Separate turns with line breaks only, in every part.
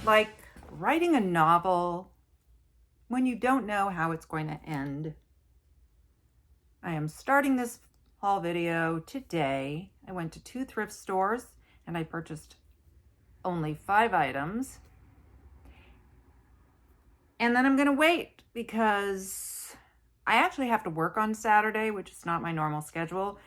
like writing a novel when you don't know how it's going to end. I am starting this haul video today. I went to 2 thrift stores and I purchased only 5 items. And then I'm going to wait because I actually have to work on Saturday, which is not my normal schedule.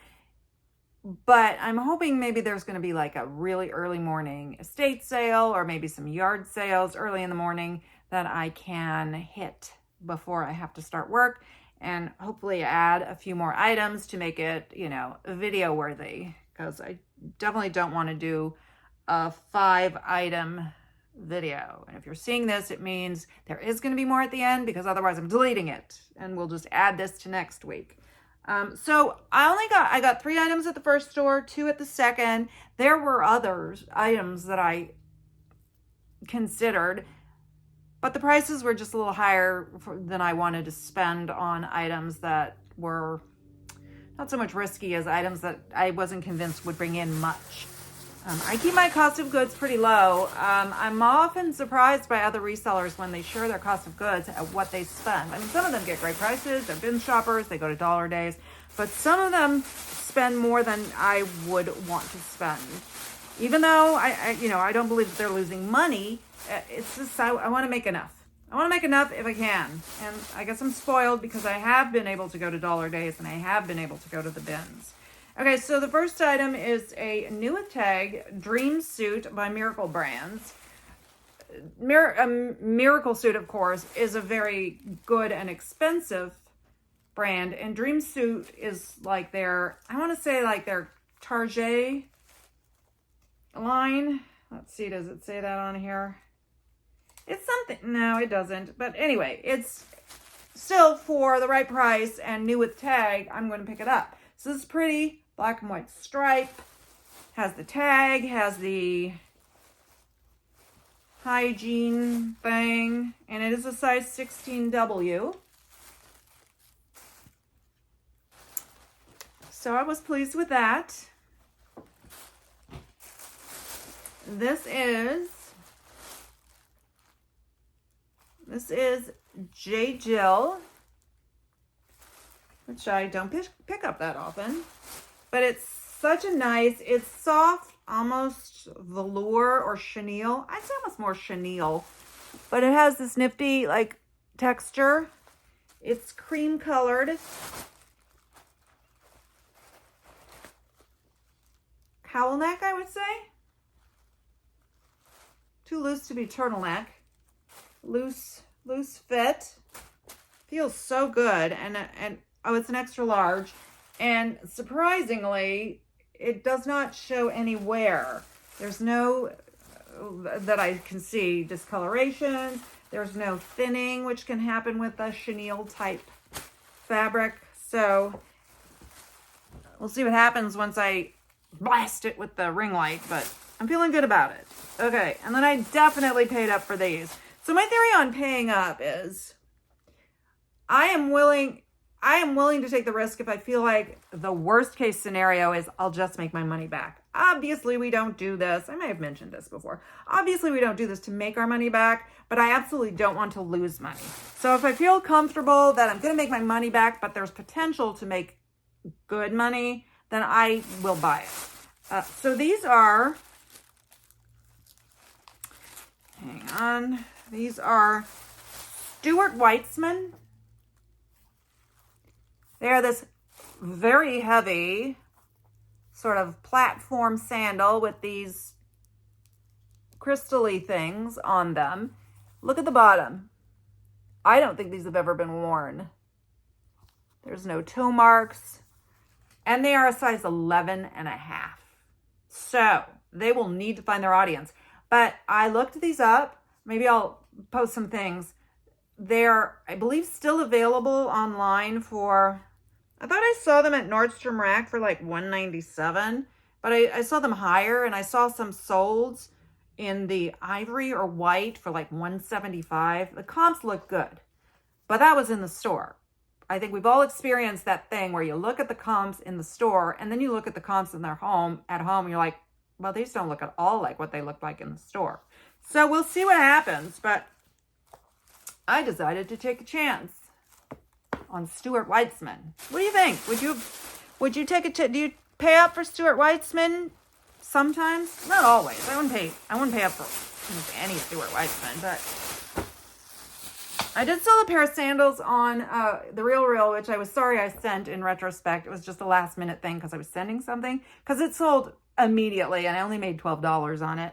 But I'm hoping maybe there's going to be like a really early morning estate sale or maybe some yard sales early in the morning that I can hit before I have to start work, and hopefully add a few more items to make it, video worthy, because I definitely don't want to do a 5-item video. And if you're seeing this, it means there is going to be more at the end, because otherwise I'm deleting it and we'll just add this to next week. So I got 3 items at the first store, 2 at the second. There were other items that I considered, but the prices were just a little higher than I wanted to spend on items that were not so much risky as items that I wasn't convinced would bring in much. I keep my cost of goods pretty low. I'm often surprised by other resellers when they share their cost of goods at what they spend. I mean, some of them get great prices. They're bin shoppers. They go to dollar days. But some of them spend more than I would want to spend. Even though I don't believe that they're losing money, it's just I want to make enough. I want to make enough if I can. And I guess I'm spoiled because I have been able to go to dollar days and I have been able to go to the bins. Okay, so the first item is a new tag Dream Suit by Miracle Brands. Miracle Suit, of course, is a very good and expensive brand, and Dream Suit is like their Target line. Let's see, does it say that on here? It's something, no, it doesn't. But anyway, it's still for the right price and new with tag, I'm going to pick it up. So this is pretty. Black and white stripe, has the tag, has the hygiene thing, and it is a size 16W. So I was pleased with that. This is J. Jill, which I don't pick up that often. But it's such a nice, it's soft, almost velour or chenille. I'd say almost more chenille. But it has this nifty, texture. It's cream colored. Cowl neck, I would say. Too loose to be turtleneck. Loose fit. Feels so good. And it's an extra large. And surprisingly, it does not show any wear. There's no, that I can see, discoloration. There's no thinning, which can happen with a chenille type fabric. So we'll see what happens once I blast it with the ring light, but I'm feeling good about it. Okay, and then I definitely paid up for these. So my theory on paying up is I am willing to take the risk if I feel like the worst case scenario is I'll just make my money back. Obviously, we don't do this. I may have mentioned this before. Obviously, we don't do this to make our money back, but I absolutely don't want to lose money. So if I feel comfortable that I'm going to make my money back, but there's potential to make good money, then I will buy it. So these are, hang on, these are Stuart Weitzman. They are this very heavy sort of platform sandal with these crystal-y things on them. Look at the bottom. I don't think these have ever been worn. There's no toe marks. And they are a size 11.5. So they will need to find their audience. But I looked these up. Maybe I'll post some things. They're, I believe, still available online for, I thought I saw them at Nordstrom Rack for like $197, but I saw them higher, and I saw some sold in the ivory or white for like $175. The comps look good, but that was in the store. I think we've all experienced that thing where you look at the comps in the store and then you look at the comps in their home, and you're like, well, these don't look at all like what they look like in the store. So we'll see what happens, but I decided to take a chance on Stuart Weitzman. What do you think? Would you take do you pay up for Stuart Weitzman sometimes? Not always. I wouldn't pay up for any Stuart Weitzman, but I did sell a pair of sandals on the Real, which I was sorry I sent in retrospect. It was just a last minute thing because I was sending something, because it sold immediately and I only made $12 on it.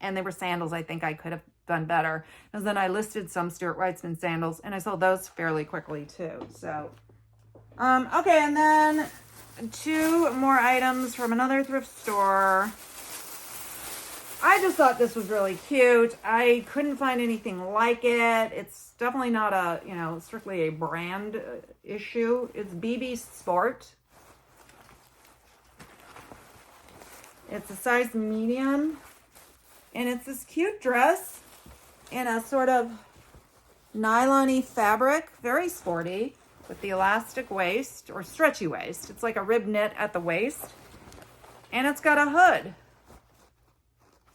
And they were sandals. I think I could have done better. And then I listed some Stuart Weitzman sandals and I sold those fairly quickly too. So, okay. And then 2 more items from another thrift store. I just thought this was really cute. I couldn't find anything like it. It's definitely not a, strictly a brand issue. It's BB Sport. It's a size medium. And it's this cute dress in a sort of nylon-y fabric, very sporty, with the elastic waist or stretchy waist. It's like a rib knit at the waist. And it's got a hood.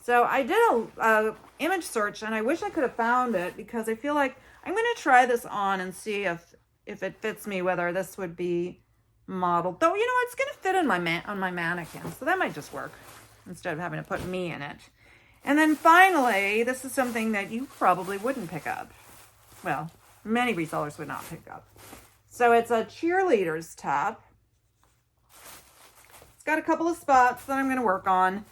So I did a image search and I wish I could have found it, because I feel like I'm going to try this on and see if it fits me, whether this would be modeled. Though, it's going to fit on my mannequin. So that might just work instead of having to put me in it. And then finally, this is something that you probably wouldn't pick up. Well, many resellers would not pick up. So it's a cheerleader's top. It's got a couple of spots that I'm going to work on.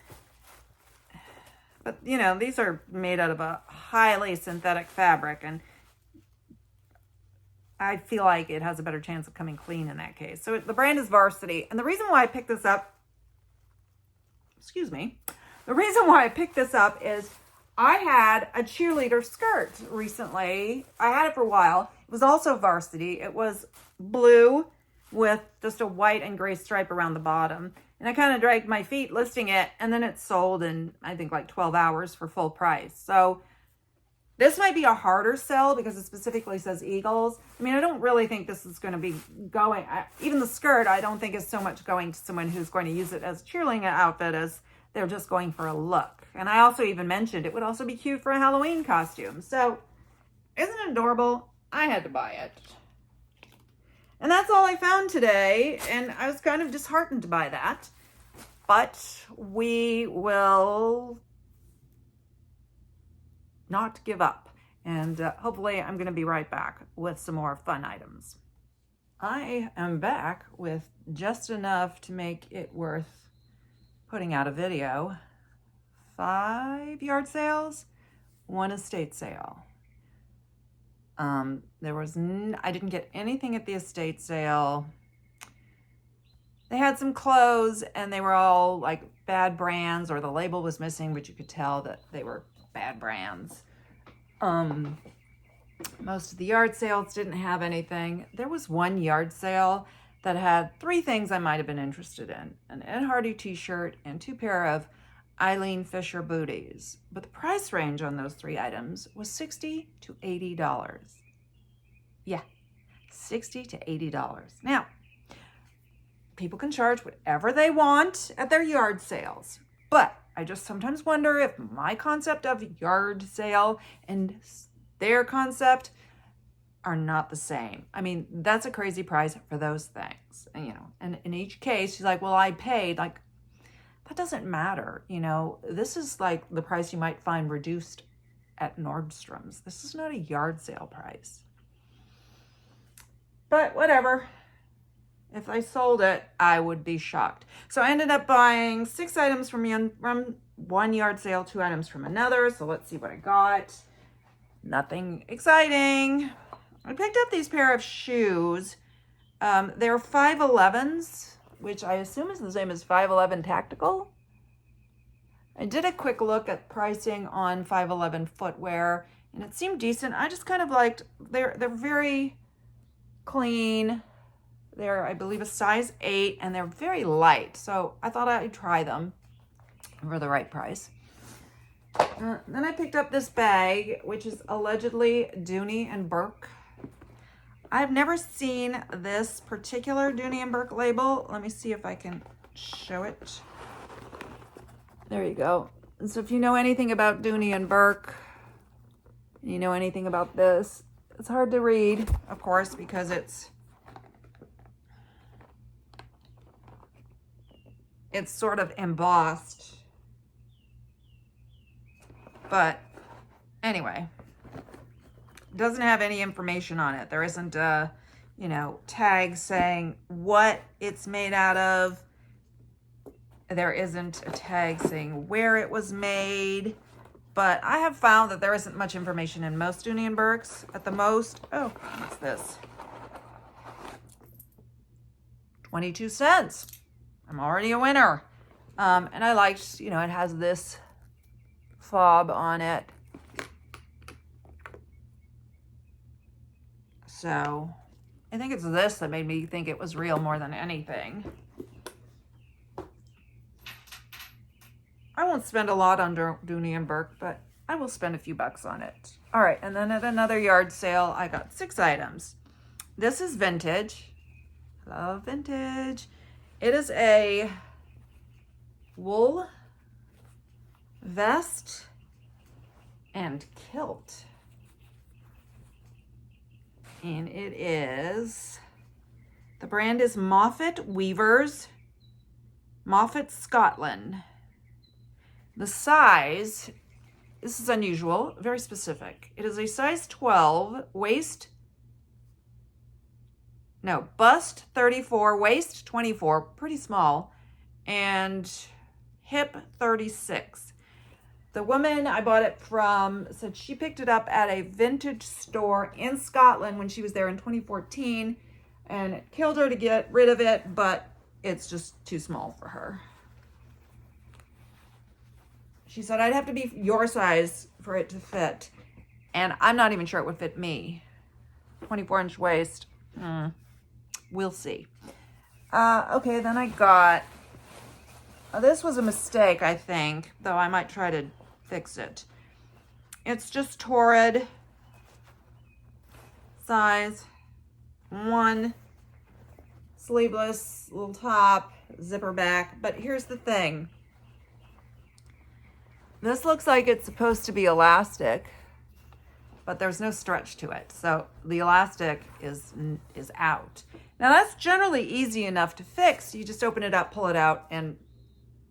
But, these are made out of a highly synthetic fabric, and I feel like it has a better chance of coming clean in that case. So the brand is Varsity. And the reason why I picked this up, the reason why I picked this up is I had a cheerleader skirt recently. I had it for a while. It was also Varsity. It was blue with just a white and gray stripe around the bottom. And I kind of dragged my feet listing it, and then it sold in, I think, like 12 hours for full price. So this might be a harder sell because it specifically says Eagles. I mean, I don't really think this is going to be going, even the skirt, I don't think is so much going to someone who's going to use it as a cheerleading outfit as they're just going for a look. And I also even mentioned it would also be cute for a Halloween costume. So isn't it adorable? I had to buy it. And that's all I found today. And I was kind of disheartened by that. But we will not give up. And hopefully I'm going to be right back with some more fun items. I am back with just enough to make it worth putting out a video. 5 yard sales, 1 estate sale. I didn't get anything at the estate sale. They had some clothes and they were all like bad brands, or the label was missing, but you could tell that they were bad brands. Most of the yard sales didn't have anything. There was one yard sale that had 3 things I might have been interested in: an Ed Hardy t-shirt and 2 pair of Eileen Fisher booties. But the price range on those 3 items was $60 to $80. Yeah, $60 to $80. Now, people can charge whatever they want at their yard sales, but I just sometimes wonder if my concept of yard sale and their concept are not the same. I mean, that's a crazy price for those things. And in each case, she's like, well, I paid. Like, that doesn't matter. This is like the price you might find reduced at Nordstrom's. This is not a yard sale price. But whatever. If I sold it, I would be shocked. So I ended up buying 6 items from one yard sale, 2 items from another. So let's see what I got. Nothing exciting. I picked up these pair of shoes. They're 511s, which I assume is the same as 511 Tactical. I did a quick look at pricing on 511 footwear, and it seemed decent. I just kind of liked, they're very clean. They're, I believe, a size 8, and they're very light. So I thought I'd try them for the right price. Then I picked up this bag, which is allegedly Dooney and Burke. I've never seen this particular Dooney and Burke label. Let me see if I can show it. There you go. And so if you know anything about Dooney and Burke, you know anything about this, it's hard to read, of course, because it's sort of embossed. But anyway, it doesn't have any information on it. There isn't a, you know, tag saying what it's made out of. There isn't a tag saying where it was made. But I have found that there isn't much information in most Dooney and Burkes. At the most, oh, what's this? 22 cents. I'm already a winner. And I liked, you know, it has this fob on it. So I think it's this that made me think it was real more than anything. I won't spend a lot on Dooney and Burke, but I will spend a few bucks on it. All right, and then at another yard sale, I got 6 items. This is vintage. Love vintage. It is a wool vest and kilt. And it is, the brand is Moffat Weavers, Moffat, Scotland. The size, this is unusual, very specific. It is a size 12, bust 34, waist 24, pretty small, and hip 36. The woman I bought it from said she picked it up at a vintage store in Scotland when she was there in 2014, and it killed her to get rid of it, but it's just too small for her. She said, I'd have to be your size for it to fit. And I'm not even sure it would fit me. 24-inch waist. We'll see. Okay, then I got, this was a mistake, I think, though I might try to fix it. It's just Torrid size 1, sleeveless, little top, zipper back. But here's the thing. This looks like it's supposed to be elastic, but there's no stretch to it. So the elastic is out. Now that's generally easy enough to fix. You just open it up, pull it out, and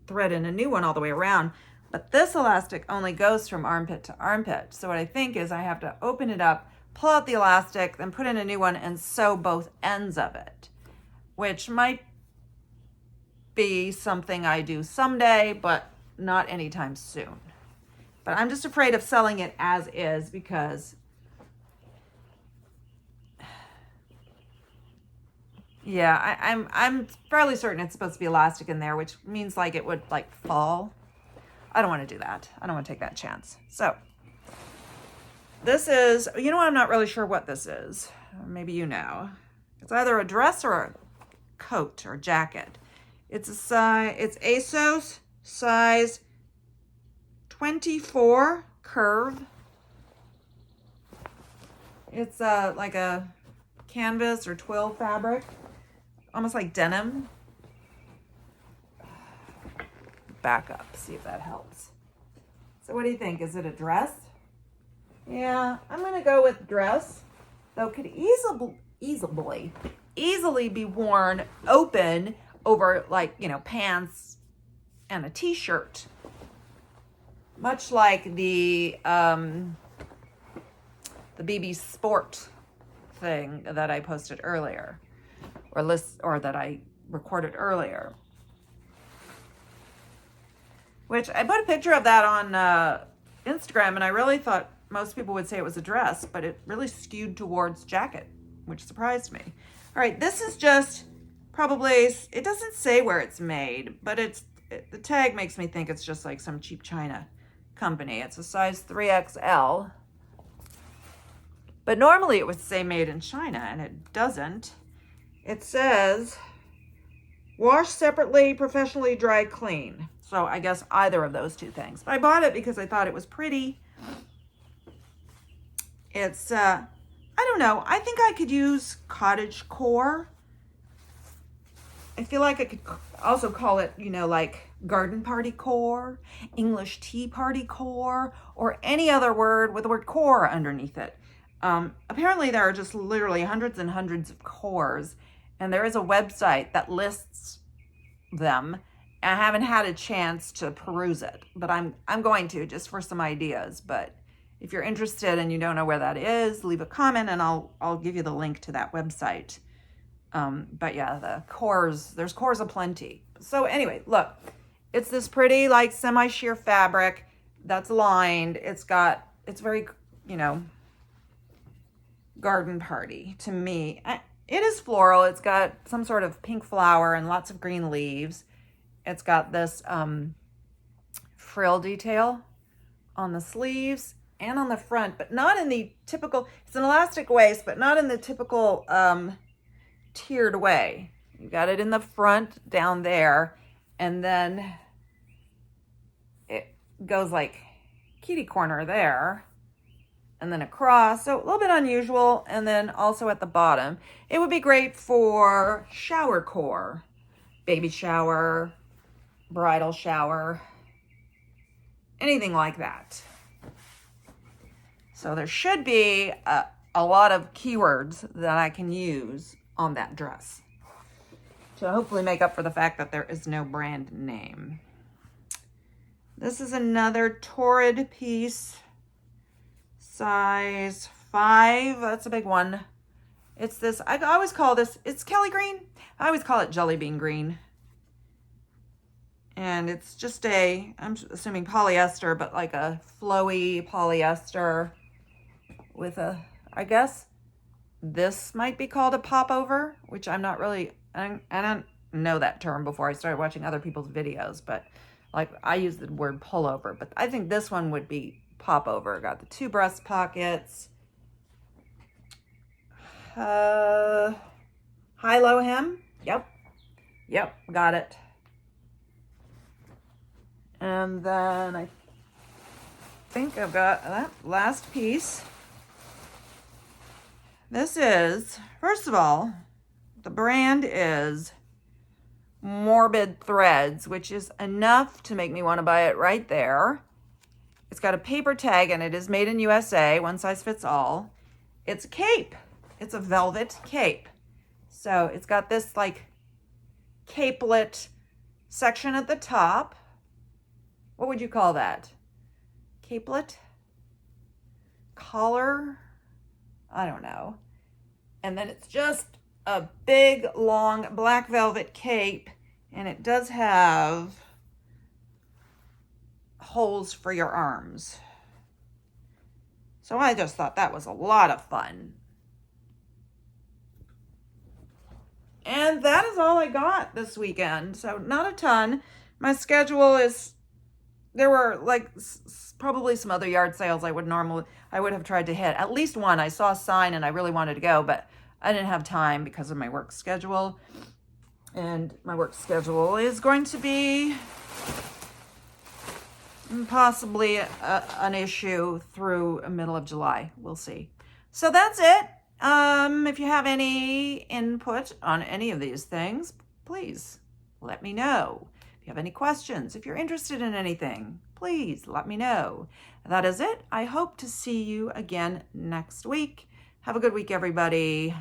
thread in a new one all the way around. But this elastic only goes from armpit to armpit. So what I think is I have to open it up, pull out the elastic, then put in a new one and sew both ends of it, which might be something I do someday, but not anytime soon. But I'm just afraid of selling it as is because, yeah, I'm fairly certain it's supposed to be elastic in there, which means like it would like fall. I don't want to do that. I don't want to take that chance. So this is, you know, I'm not really sure what this is. Maybe you know. It's either a dress or a coat or jacket. It's a size, it's ASOS size 24 curve. It's like a canvas or twill fabric, almost like denim. Back up, see if that helps. So what do you think? Is it a dress? Yeah, I'm gonna go with dress, though it could easily be worn open over, like, you know, pants and a t-shirt, much like the BB Sport thing that I posted earlier, or that I recorded earlier. Which I put a picture of that on Instagram, and I really thought most people would say it was a dress, but it really skewed towards jacket, which surprised me. All right, this is just probably, it doesn't say where it's made, but the tag makes me think it's just like some cheap China company. It's a size 3XL, but normally it would say made in China, and it doesn't. It says, wash separately, professionally dry clean. So I guess either of those two things. But I bought it because I thought it was pretty. It's, I don't know. I think I could use cottage core. I feel like I could also call it, you know, like garden party core, English tea party core, or any other word with the word core underneath it. Apparently there are just literally hundreds and hundreds of cores, and there is a website that lists them. I haven't had a chance to peruse it, but I'm going to, just for some ideas. But if you're interested and you don't know where that is, leave a comment and I'll give you the link to that website. But yeah, the cores, there's cores aplenty. So anyway, look, it's this pretty like semi-sheer fabric that's lined. It's very, you know, garden party to me. It is floral. It's got some sort of pink flower and lots of green leaves. It's got this frill detail on the sleeves and on the front, but not in the typical, it's an elastic waist, but not in the typical tiered way. You got it in the front down there, and then it goes like kitty corner there, and then across, so a little bit unusual, and then also at the bottom. It would be great for shower core, baby shower, bridal shower, anything like that. So there should be a lot of keywords that I can use on that dress to hopefully make up for the fact that there is no brand name. This is another Torrid piece, size 5. That's a big one. It's this, I always call this, it's Kelly green. I always call it jelly bean green. And it's just I'm assuming polyester, but like a flowy polyester with I guess this might be called a popover, which I'm not really, I don't know that term before I started watching other people's videos, but like I use the word pullover, but I think this one would be popover. Got the 2 breast pockets, high-low hem. Yep, got it. And then I think I've got that last piece. This is, first of all, the brand is Morbid Threads, which is enough to make me want to buy it right there. It's got a paper tag and it is made in USA, one size fits all. It's a cape. It's a velvet cape. So it's got this like capelet section at the top. What would you call that? Capelet? Collar? I don't know. And then it's just a big, long black velvet cape, and it does have holes for your arms. So I just thought that was a lot of fun. And that is all I got this weekend. So not a ton. My schedule is, there were like probably some other yard sales I would have tried to hit. At least one. I saw a sign and I really wanted to go, but I didn't have time because of my work schedule. And my work schedule is going to be possibly an issue through the middle of July. We'll see. So that's it. If you have any input on any of these things, please let me know. If you have any questions, if you're interested in anything, please let me know. That is it. I hope to see you again next week. Have a good week, everybody.